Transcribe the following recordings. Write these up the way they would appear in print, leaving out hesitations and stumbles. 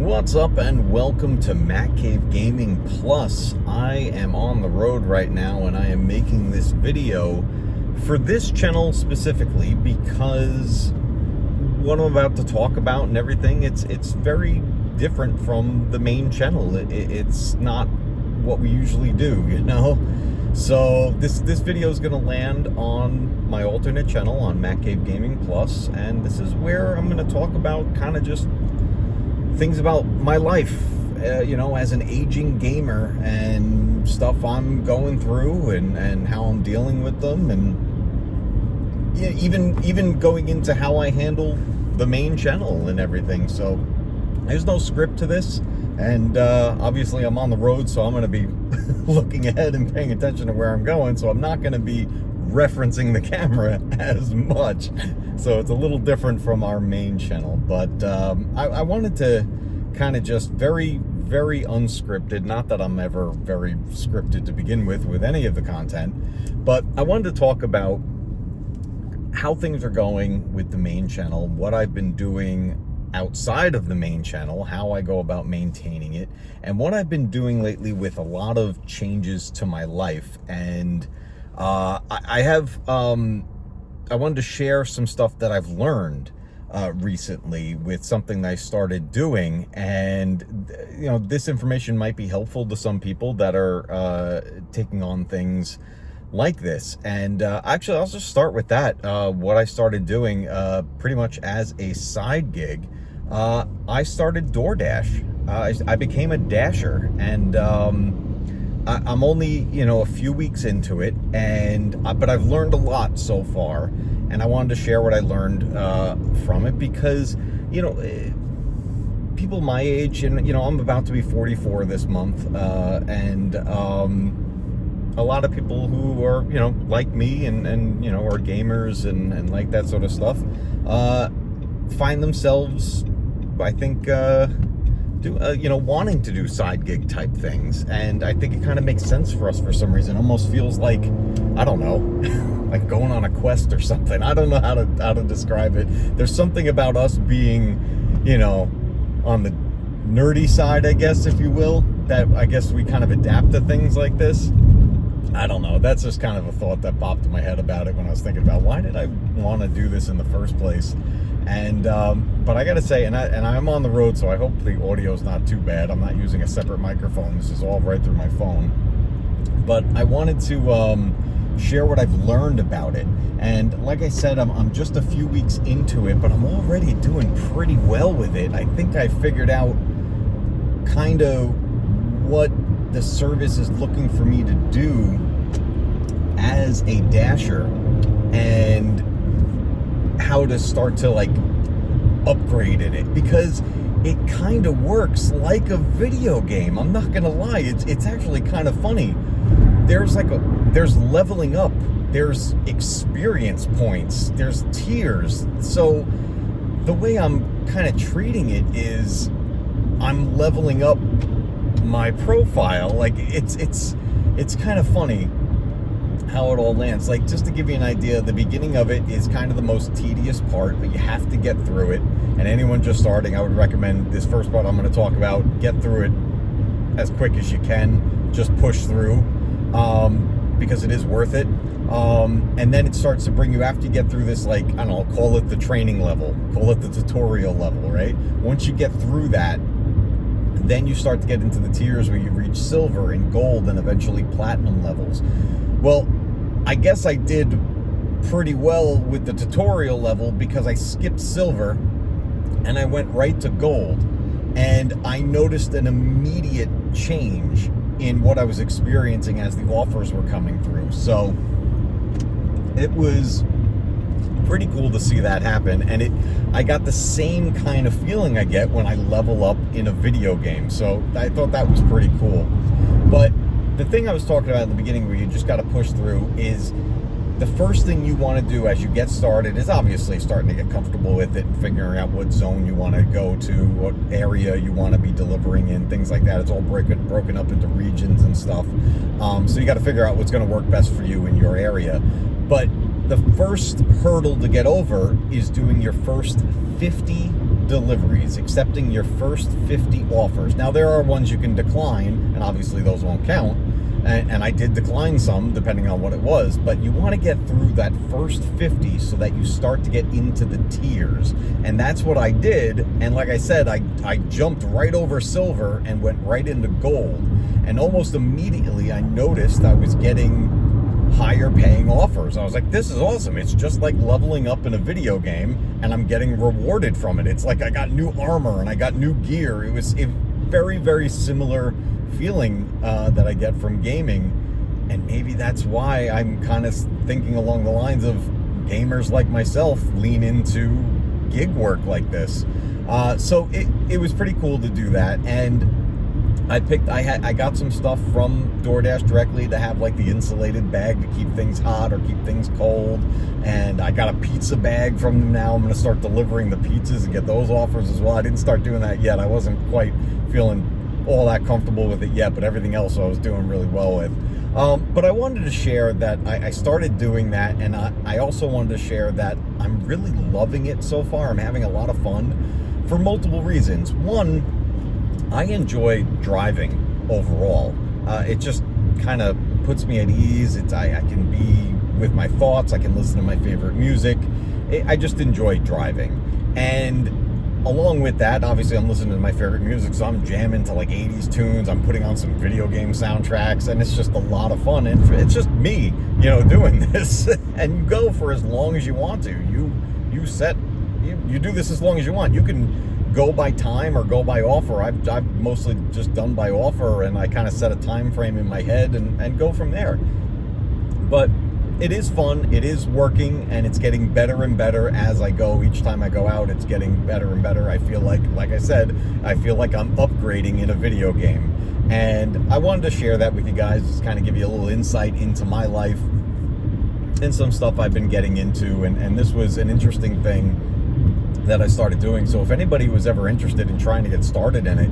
What's up and welcome to MatCave Gaming Plus. I am on the road right now and I am making this video for this channel specifically because what I'm about to talk about and everything, it's very different from the main channel. It's not what we usually do, you know? So this video is going to land on my alternate channel on MatCave Gaming Plus, and this is where I'm going to talk about kind of just things about my life, you know, as an aging gamer and stuff I'm going through and how I'm dealing with them, and yeah, even going into how I handle the main channel and everything. So there's no script to this, and obviously I'm on the road, so I'm going to be looking ahead and paying attention to where I'm going, so I'm not going to be referencing the camera as much, so it's a little different from our main channel. But I wanted to kind of just very unscripted, not that I'm ever very scripted to begin with any of the content, but I wanted to talk about how things are going with the main channel, what I've been doing outside of the main channel, how I go about maintaining it, and what I've been doing lately with a lot of changes to my life. And I wanted to share some stuff that I've learned recently with something that I started doing, and you know, this information might be helpful to some people that are taking on things like this. And actually, I'll just start with that. What I started doing pretty much as a side gig, I started DoorDash. I became a dasher, and I'm only, you know, a few weeks into it, and but I've learned a lot so far, and I wanted to share what I learned from it because, you know, people my age, and you know, I'm about to be 44 this month, and a lot of people who are, you know, like me and you know, are gamers and like that sort of stuff, find themselves, I think, you know, wanting to do side gig type things. And I think it kind of makes sense for us for some reason. It almost feels like, I don't know, like going on a quest or something. I don't know how to describe it. There's something about us being, you know, on the nerdy side, I guess, if you will, that I guess we kind of adapt to things like this. I don't know. That's just kind of a thought that popped in my head about it when I was thinking about why did I want to do this in the first place. And but I gotta say, and I'm on the road, so I hope the audio's not too bad. I'm not using a separate microphone. This is all right through my phone. But I wanted to share what I've learned about it. And like I said, I'm just a few weeks into it, but I'm already doing pretty well with it. I think I figured out kind of what the service is looking for me to do as a dasher, and how to start to like upgrade it, because it kind of works like a video game. I'm not gonna lie, it's actually kind of funny. There's leveling up, there's experience points, there's tiers. So the way I'm kind of treating it is I'm leveling up my profile. Like it's kind of funny how it all lands. Like, just to give you an idea, the beginning of it is kind of the most tedious part, but you have to get through it. And anyone just starting, I would recommend this first part I'm going to talk about. Get through it as quick as you can. Just push through, because it is worth it. And then it starts to bring you, after you get through this, like, I don't know, call it the training level, call it the tutorial level, right? Once you get through that, then you start to get into the tiers where you reach silver and gold and eventually platinum levels. Well, I guess I did pretty well with the tutorial level because I skipped silver and I went right to gold, and I noticed an immediate change in what I was experiencing as the offers were coming through. So it was pretty cool to see that happen, and I got the same kind of feeling I get when I level up in a video game. So I thought that was pretty cool. But the thing I was talking about in the beginning, where you just got to push through, is the first thing you want to do as you get started is obviously starting to get comfortable with it and figuring out what zone you want to go to, what area you want to be delivering in, things like that. It's all broken up into regions and stuff. So you got to figure out what's going to work best for you in your area. But the first hurdle to get over is doing your first $50 deliveries, accepting your first 50 offers. Now, there are ones you can decline, and obviously those won't count. And I did decline some depending on what it was, but you want to get through that first 50 so that you start to get into the tiers. And that's what I did. And like I said, I jumped right over silver and went right into gold. And almost immediately I noticed I was getting higher paying offers. I was like, this is awesome. It's just like leveling up in a video game, and I'm getting rewarded from it. It's like I got new armor and I got new gear. It was a very, very similar feeling that I get from gaming, and maybe that's why I'm kind of thinking along the lines of gamers like myself lean into gig work like this. So it was pretty cool to do that, and I got some stuff from DoorDash directly to have like the insulated bag to keep things hot or keep things cold, and I got a pizza bag from them now. I'm going to start delivering the pizzas and get those offers as well. I didn't start doing that yet. I wasn't quite feeling all that comfortable with it yet, but everything else I was doing really well with. But I wanted to share that I started doing that, and I also wanted to share that I'm really loving it so far. I'm having a lot of fun for multiple reasons. One, I enjoy driving overall. It just kind of puts me at ease. I can be with my thoughts. I can listen to my favorite music. I just enjoy driving. And along with that, obviously I'm listening to my favorite music, so I'm jamming to like 80s tunes. I'm putting on some video game soundtracks, and it's just a lot of fun. And it's just me, doing this. And you go for as long as you want to. You do this as long as you want. You can go by time or go by offer. I've mostly just done by offer, and I kind of set a time frame in my head and go from there. But it is fun, it is working, and it's getting better and better as I go. Each time I go out, it's getting better and better. I feel like I said, I feel like I'm upgrading in a video game. And I wanted to share that with you guys, just kind of give you a little insight into my life and some stuff I've been getting into. And this was an interesting thing that I started doing. So if anybody was ever interested in trying to get started in it,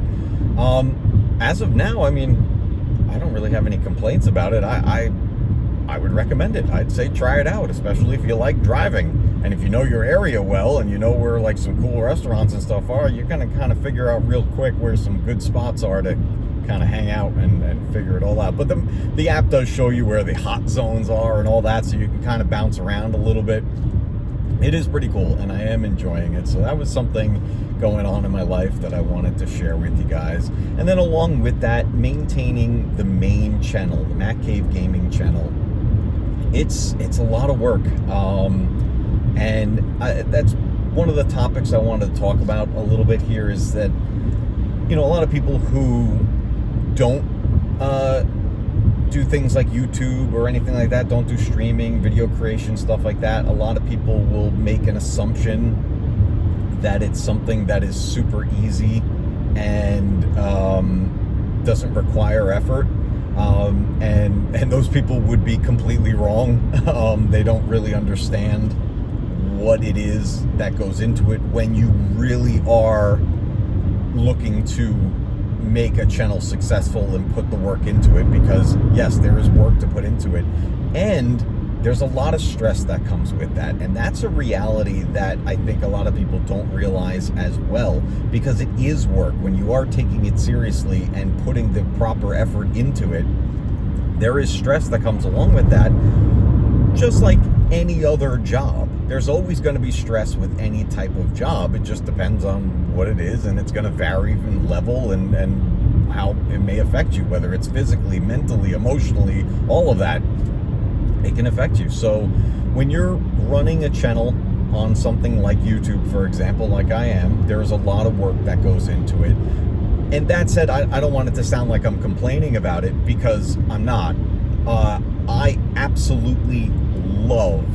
as of now, I mean, I don't really have any complaints about it. I would recommend it. I'd say try it out, especially if you like driving. And if you know your area well, and you know where like some cool restaurants and stuff are, you're gonna kind of figure out real quick where some good spots are to kind of hang out and figure it all out. But the app does show you where the hot zones are and all that, so you can kind of bounce around a little bit. It is pretty cool, and I am enjoying it. So that was something going on in my life that I wanted to share with you guys. And then along with that, maintaining the main channel, the MatCave Gaming channel. It's a lot of work, and that's one of the topics I wanted to talk about a little bit here, is that a lot of people who don't do things like YouTube or anything like that, don't do streaming, video creation, stuff like that, a lot of people will make an assumption that it's something that is super easy and doesn't require effort. And those people would be completely wrong. They don't really understand what it is that goes into it when you really are looking to make a channel successful and put the work into it, because yes, there is work to put into it, and there's a lot of stress that comes with that, and that's a reality that I think a lot of people don't realize as well, because it is work. When you are taking it seriously and putting the proper effort into it, there is stress that comes along with that, just like any other job. There's always going to be stress with any type of job. It just depends on what it is, and it's going to vary in level and how it may affect you, whether it's physically, mentally, emotionally, all of that. It can affect you. So when you're running a channel on something like YouTube, for example, like I am, there's a lot of work that goes into it. And that said, I don't want it to sound like I'm complaining about it, because I'm not. I absolutely love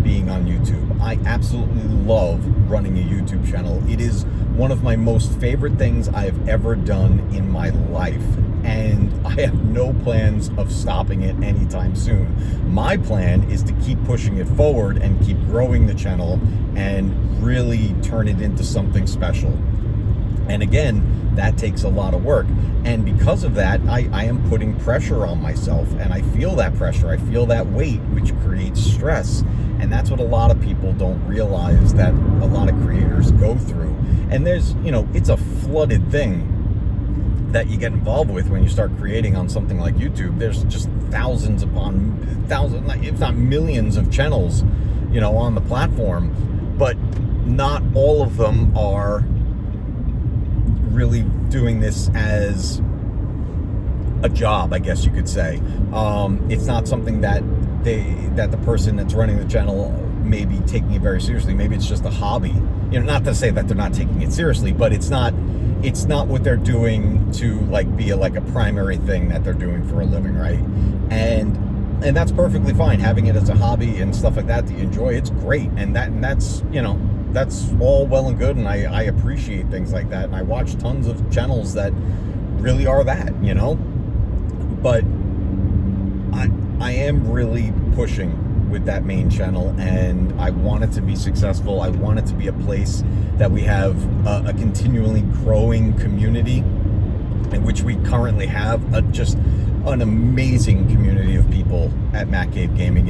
being on YouTube. I absolutely love running a YouTube channel. It is one of my most favorite things I've ever done in my life, and I have no plans of stopping it anytime soon. My plan is to keep pushing it forward and keep growing the channel and really turn it into something special. And again, that takes a lot of work. And because of that, I am putting pressure on myself, and I feel that pressure. I feel that weight, which creates stress. And that's what a lot of people don't realize that a lot of creators go through. And there's, you know, it's a flooded thing that you get involved with when you start creating on something like YouTube. There's just thousands upon thousands, if not millions of channels, you know, on the platform, but not all of them are really doing this as a job, I guess you could say. It's not something that the person that's running the channel may be taking it very seriously. Maybe it's just a hobby. You know, not to say that they're not taking it seriously, but it's not what they're doing to like be like a primary thing that they're doing for a living, right? And that's perfectly fine. Having it as a hobby and stuff like that you enjoy, it's great. And that's, you know, that's all well and good, and I appreciate things like that. And I watch tons of channels that really are that, you know. But I am really pushing with that main channel, and I want it to be successful. I want it to be a place that we have a continually growing community, in which we currently have just an amazing community of people at MatCave Gaming.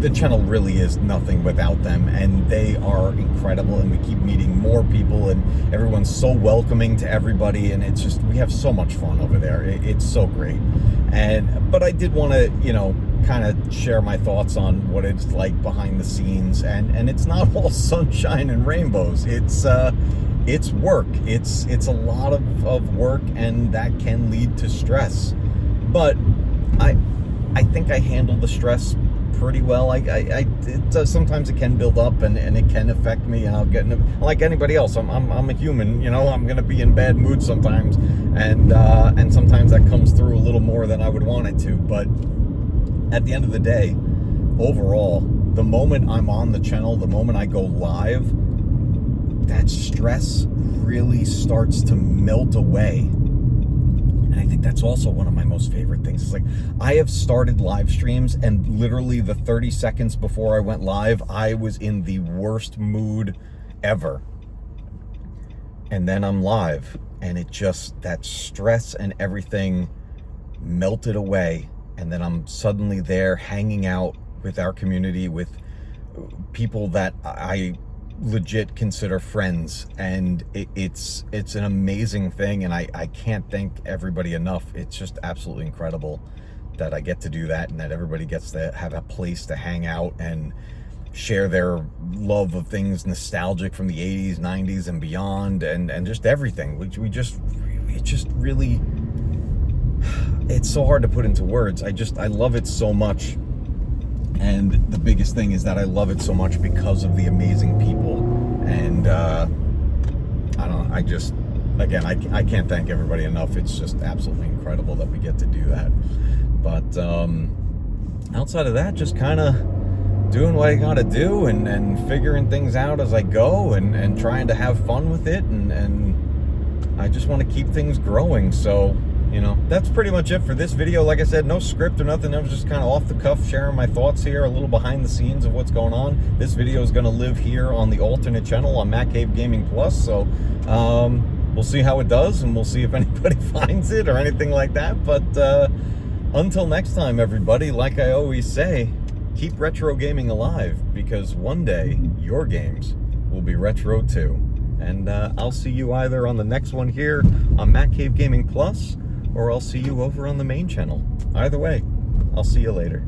The channel really is nothing without them, and they are incredible, and we keep meeting more people, and everyone's so welcoming to everybody, and it's just, we have so much fun over there. It's so great. But I did want to, you know, kind of share my thoughts on what it's like behind the scenes, and it's not all sunshine and rainbows. It's work. It's a lot of work, and that can lead to stress. But I think I handle the stress pretty well. Sometimes it can build up, and it can affect me, and I'll get like anybody else. I'm a human, you know. I'm gonna be in bad mood sometimes, and sometimes that comes through a little more than I would want it to. But at the end of the day, overall, the moment I'm on the channel, the moment I go live, that stress really starts to melt away. And I think that's also one of my most favorite things. It's like, I have started live streams, and literally the 30 seconds before I went live, I was in the worst mood ever. And then I'm live, and it just, that stress and everything melted away. And then I'm suddenly there hanging out with our community, with people that I legit consider friends, and it's an amazing thing, and I can't thank everybody enough. It's just absolutely incredible that I get to do that, and that everybody gets to have a place to hang out and share their love of things nostalgic from the 80s, 90s, and beyond, and just everything. It's so hard to put into words. I love it so much. And the biggest thing is that I love it so much because of the amazing people. And I don't know, I can't thank everybody enough. It's just absolutely incredible that we get to do that. But outside of that, just kind of doing what I gotta do, and figuring things out as I go, and trying to have fun with it, and I just want to keep things growing. So, you know, that's pretty much it for this video. Like I said, no script or nothing. I was just kind of off the cuff sharing my thoughts here, a little behind the scenes of what's going on. This video is going to live here on the alternate channel on MatCave Gaming PLUS. So we'll see how it does, and we'll see if anybody finds it or anything like that. But until next time, everybody, like I always say, keep retro gaming alive, because one day your games will be retro too. And I'll see you either on the next one here on MatCave Gaming PLUS, or I'll see you over on the main channel. Either way, I'll see you later.